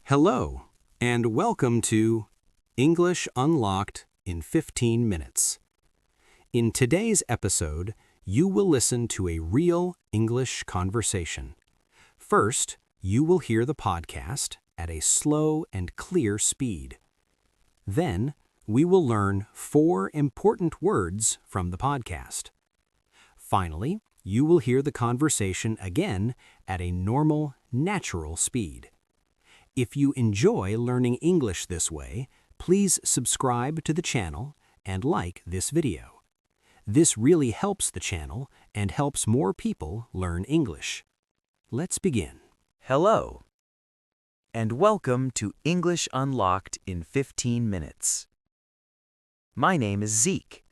Hello, and welcome to English Unlocked in 15 Minutes. In today's episode, you will listen to a real English conversation. First, you will hear the podcast at a slow and clear speed. Then, we will learn 4 important words from the podcast. Finally, you will hear the conversation again at a normal, natural speed. If you enjoy learning English this way, please subscribe to the channel and like this video. This really helps the channel and helps more people learn English. Let's begin. Hello, and welcome to English Unlocked in 15 Minutes. My name is Zeke,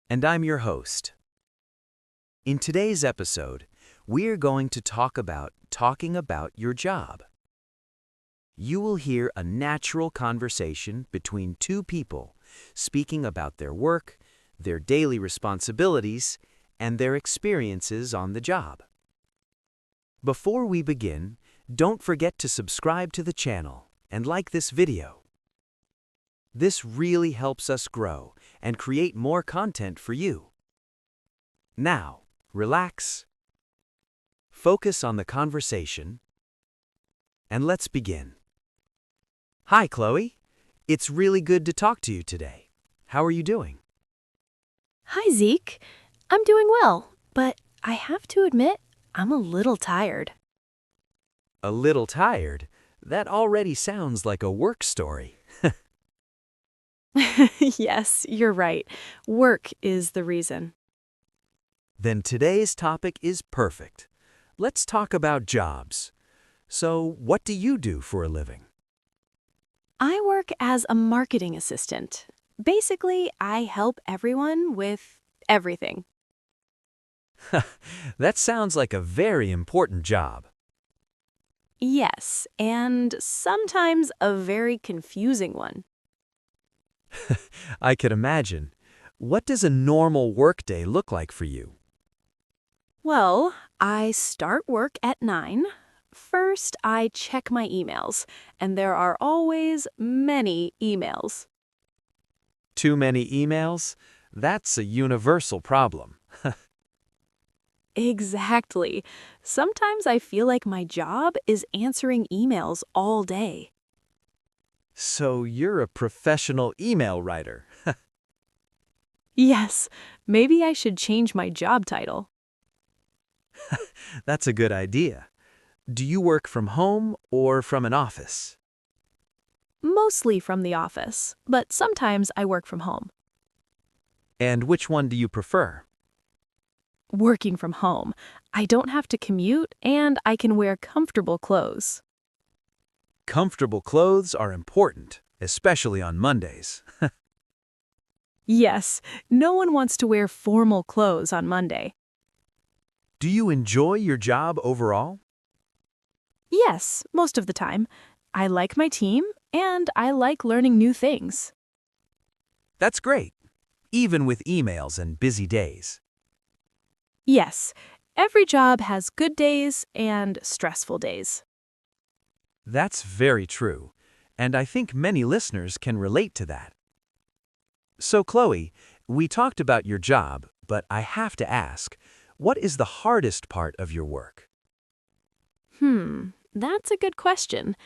and I'm your host. In today's episode, we're going to talk about talking about your job. You will hear a natural conversation between 2 people speaking about their work, their daily responsibilities, and their experiences on the job. Before we begin, don't forget to subscribe to the channel and like this video. This really helps us grow and create more content for you. Now, relax, focus on the conversation, and let's begin. Hi, Chloe. It's really good to talk to you today. How are you doing? Hi, Zeke. I'm doing well, but I have to admit, I'm a little tired. A little tired? That already sounds like a work story. Yes, you're right. Work is the reason. Then today's topic is perfect. Let's talk about jobs. So, what do you do for a living? I work as a marketing assistant. Basically, I help everyone with everything. That sounds like a very important job. Yes, and sometimes a very confusing one. I could imagine. What does a normal workday look like for you? Well, I start work at 9. First, I check my emails, and there are always many emails. Too many emails? That's a universal problem. Exactly. Sometimes I feel like my job is answering emails all day. So you're a professional email writer. Yes, maybe I should change my job title. That's a good idea. Do you work from home or from an office? Mostly from the office, but sometimes I work from home. And which one do you prefer? Working from home, I don't have to commute and I can wear comfortable clothes. Comfortable clothes are important, especially on Mondays. Yes, no one wants to wear formal clothes on Monday. Do you enjoy your job overall? Yes, most of the time. I like my team and I like learning new things. That's great, even with emails and busy days. Yes, every job has good days and stressful days. That's very true, and I think many listeners can relate to that. So, Chloe, we talked about your job, but I have to ask, what is the hardest part of your work? That's a good question.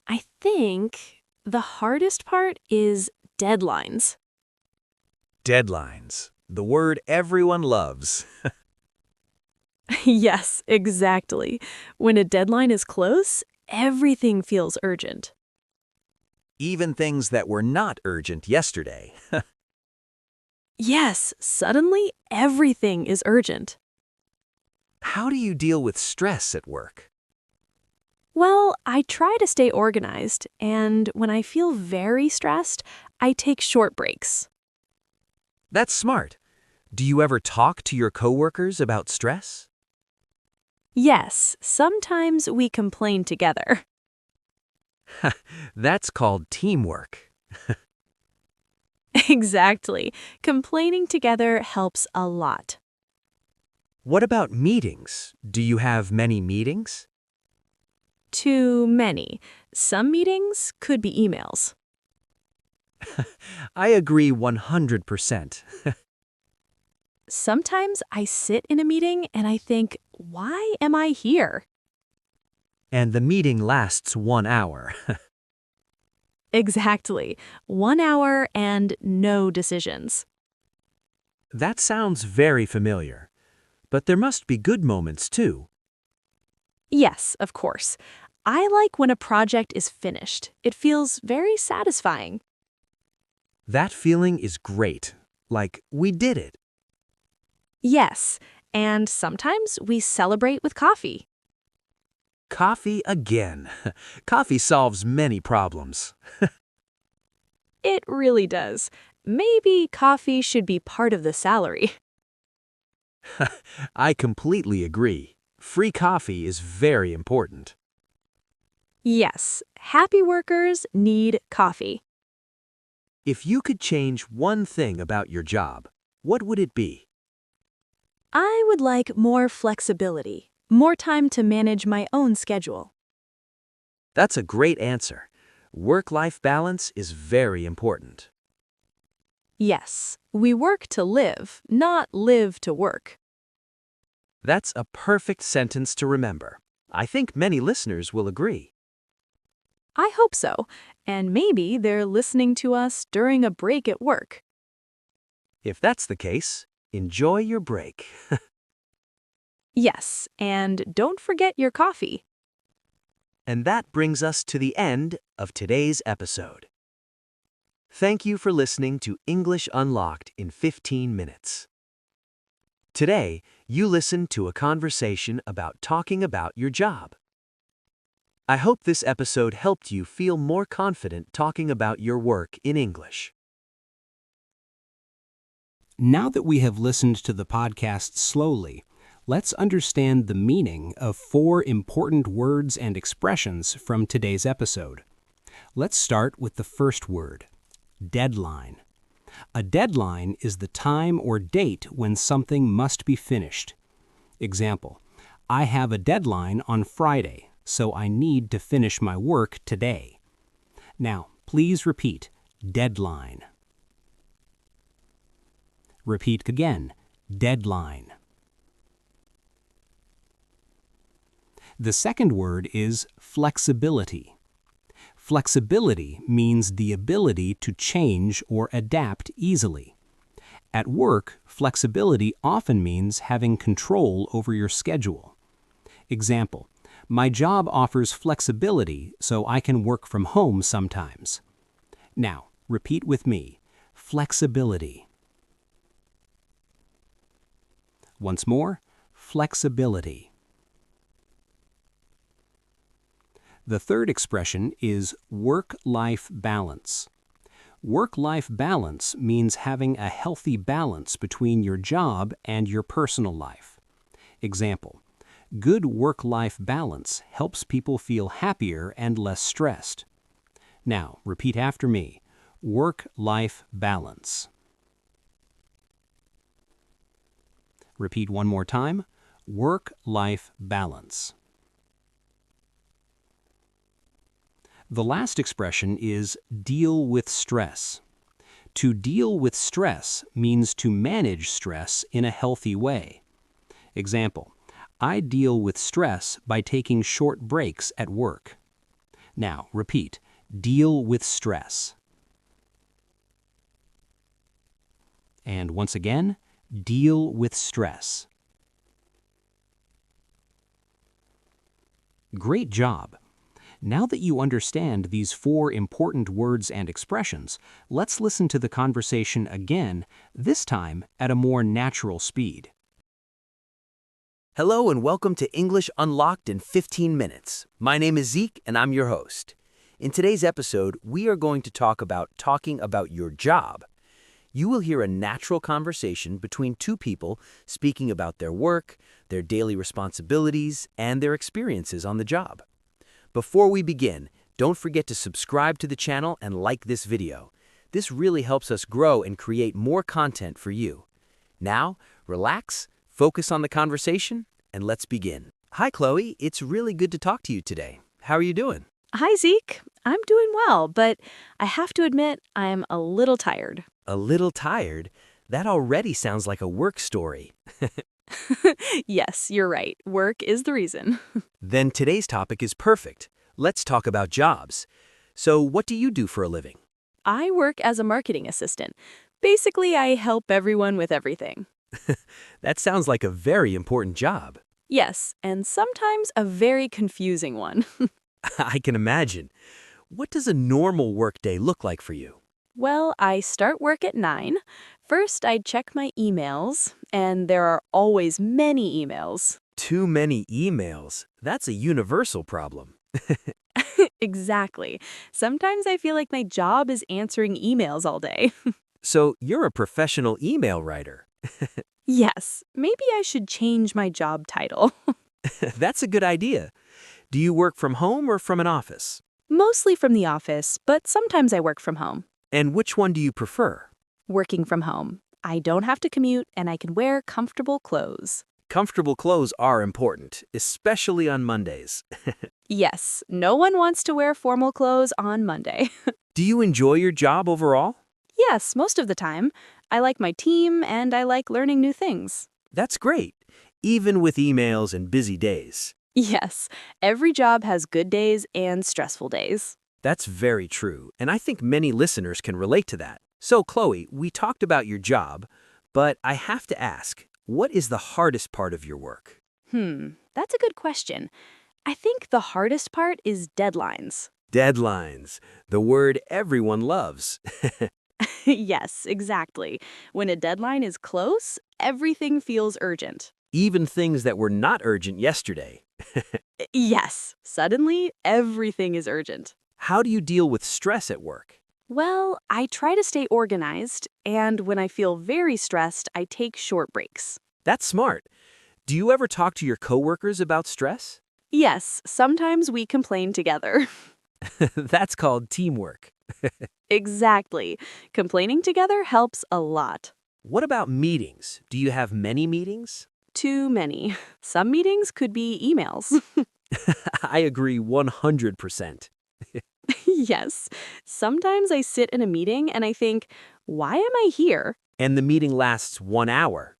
I think the hardest part is deadlines. Deadlines, the word everyone loves. Yes, exactly. When a deadline is close, everything feels urgent. Even things that were not urgent yesterday. Yes, suddenly everything is urgent. How do you deal with stress at work? Well, I try to stay organized, and when I feel very stressed, I take short breaks. That's smart. Do you ever talk to your coworkers about stress? Yes, sometimes we complain together. That's called teamwork. Exactly. Complaining together helps a lot. What about meetings? Do you have many meetings? Too many. Some meetings could be emails. I agree 100%. Sometimes I sit in a meeting and I think, why am I here? And the meeting lasts 1 hour. Exactly. 1 hour and no decisions. That sounds very familiar. But there must be good moments too. Yes, of course. I like when a project is finished. It feels very satisfying. That feeling is great. Like, we did it. Yes, and sometimes we celebrate with coffee. Coffee again. Coffee solves many problems. It really does. Maybe coffee should be part of the salary. I completely agree. Free coffee is very important. Yes, happy workers need coffee. If you could change one thing about your job, what would it be? I would like more flexibility, more time to manage my own schedule. That's a great answer. Work-life balance is very important. Yes, we work to live, not live to work. That's a perfect sentence to remember. I think many listeners will agree. I hope so, and maybe they're listening to us during a break at work. If that's the case, enjoy your break. Yes, and don't forget your coffee. And that brings us to the end of today's episode. Thank you for listening to English Unlocked in 15 minutes. Today, you listened to a conversation about talking about your job. I hope this episode helped you feel more confident talking about your work in English. Now that we have listened to the podcast slowly, let's understand the meaning of 4 important words and expressions from today's episode. Let's start with the first word, deadline. A deadline is the time or date when something must be finished. Example, I have a deadline on Friday, so I need to finish my work today. Now, please repeat, deadline. Repeat again, deadline. The second word is flexibility. Flexibility means the ability to change or adapt easily. At work, flexibility often means having control over your schedule. Example, my job offers flexibility so I can work from home sometimes. Now, repeat with me, flexibility. Once more, flexibility. The third expression is work-life balance. Work-life balance means having a healthy balance between your job and your personal life. Example, good work-life balance helps people feel happier and less stressed. Now, repeat after me, work-life balance. Repeat one more time, work-life balance. The last expression is deal with stress. To deal with stress means to manage stress in a healthy way. Example, I deal with stress by taking short breaks at work. Now, repeat, deal with stress. And once again, deal with stress. Great job! Now that you understand these 4 important words and expressions, let's listen to the conversation again, this time at a more natural speed. Hello and welcome to English Unlocked in 15 minutes. My name is Zeke and I'm your host. In today's episode, we are going to talk about talking about your job. You will hear a natural conversation between 2 people speaking about their work, their daily responsibilities, and their experiences on the job. Before we begin, don't forget to subscribe to the channel and like this video. This really helps us grow and create more content for you. Now, relax, focus on the conversation, and let's begin. Hi, Chloe. It's really good to talk to you today. How are you doing? Hi, Zeke. I'm doing well, but I have to admit I'm a little tired. A little tired? That already sounds like a work story. Yes, you're right. Work is the reason. Then today's topic is perfect. Let's talk about jobs. So, what do you do for a living? I work as a marketing assistant. Basically, I help everyone with everything. That sounds like a very important job. Yes, and sometimes a very confusing one. I can imagine. What does a normal workday look like for you? Well, I start work at 9. First, I check my emails, and there are always many emails. Too many emails. That's a universal problem. Exactly. Sometimes I feel like my job is answering emails all day. So, you're a professional email writer. Yes, maybe I should change my job title. That's a good idea. Do you work from home or from an office? Mostly from the office, but sometimes I work from home. And which one do you prefer? Working from home. I don't have to commute and I can wear comfortable clothes. Comfortable clothes are important, especially on Mondays. Yes, no one wants to wear formal clothes on Monday. Do you enjoy your job overall? Yes, most of the time. I like my team and I like learning new things. That's great, even with emails and busy days. Yes, every job has good days and stressful days. That's very true, and I think many listeners can relate to that. So, Chloe, we talked about your job, but I have to ask, what is the hardest part of your work? That's a good question. I think the hardest part is deadlines. Deadlines, the word everyone loves. Yes, exactly. When a deadline is close, everything feels urgent. Even things that were not urgent yesterday. Yes, suddenly everything is urgent. How do you deal with stress at work? Well, I try to stay organized, and when I feel very stressed, I take short breaks. That's smart. Do you ever talk to your coworkers about stress? Yes, sometimes we complain together. That's called teamwork. Exactly. Complaining together helps a lot. What about meetings? Do you have many meetings? Too many. Some meetings could be emails. I agree 100%. Yes. Sometimes I sit in a meeting and I think, why am I here? And the meeting lasts 1 hour.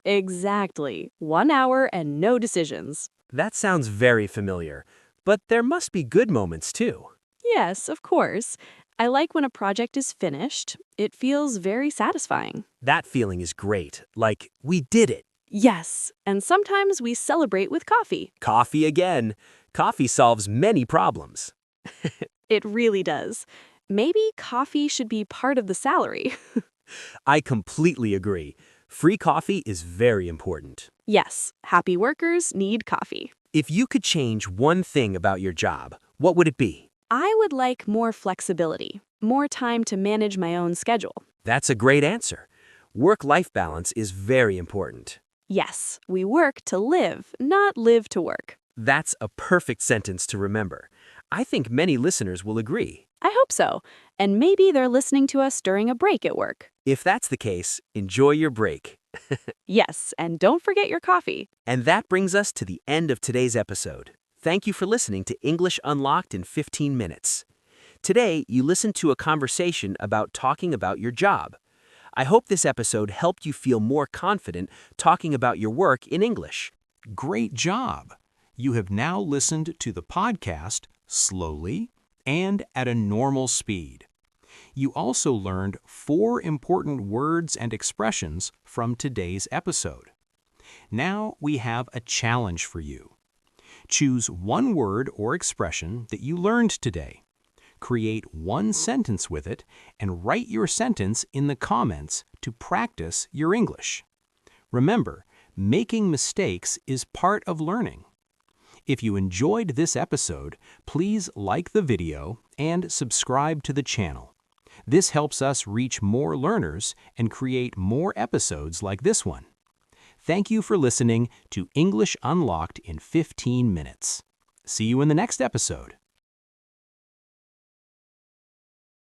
Exactly. 1 hour and no decisions. That sounds very familiar, but there must be good moments too. Yes, of course. I like when a project is finished. It feels very satisfying. That feeling is great, like we did it. Yes, and sometimes we celebrate with coffee. Coffee again. Coffee solves many problems. It really does. Maybe coffee should be part of the salary. I completely agree. Free coffee is very important. Yes, happy workers need coffee. If you could change one thing about your job, what would it be? I would like more flexibility, more time to manage my own schedule. That's a great answer. Work-life balance is very important. Yes, we work to live, not live to work. That's a perfect sentence to remember. I think many listeners will agree. I hope so. And maybe they're listening to us during a break at work. If that's the case, enjoy your break. Yes, and don't forget your coffee. And that brings us to the end of today's episode. Thank you for listening to English Unlocked in 15 minutes. Today, you listened to a conversation about talking about your job. I hope this episode helped you feel more confident talking about your work in English. Great job! You have now listened to the podcast slowly and at a normal speed. You also learned 4 important words and expressions from today's episode. Now we have a challenge for you. Choose one word or expression that you learned today. Create one sentence with it and write your sentence in the comments to practice your English. Remember, making mistakes is part of learning. If you enjoyed this episode, please like the video and subscribe to the channel. This helps us reach more learners and create more episodes like this one. Thank you for listening to English Unlocked in 15 minutes. See you in the next episode.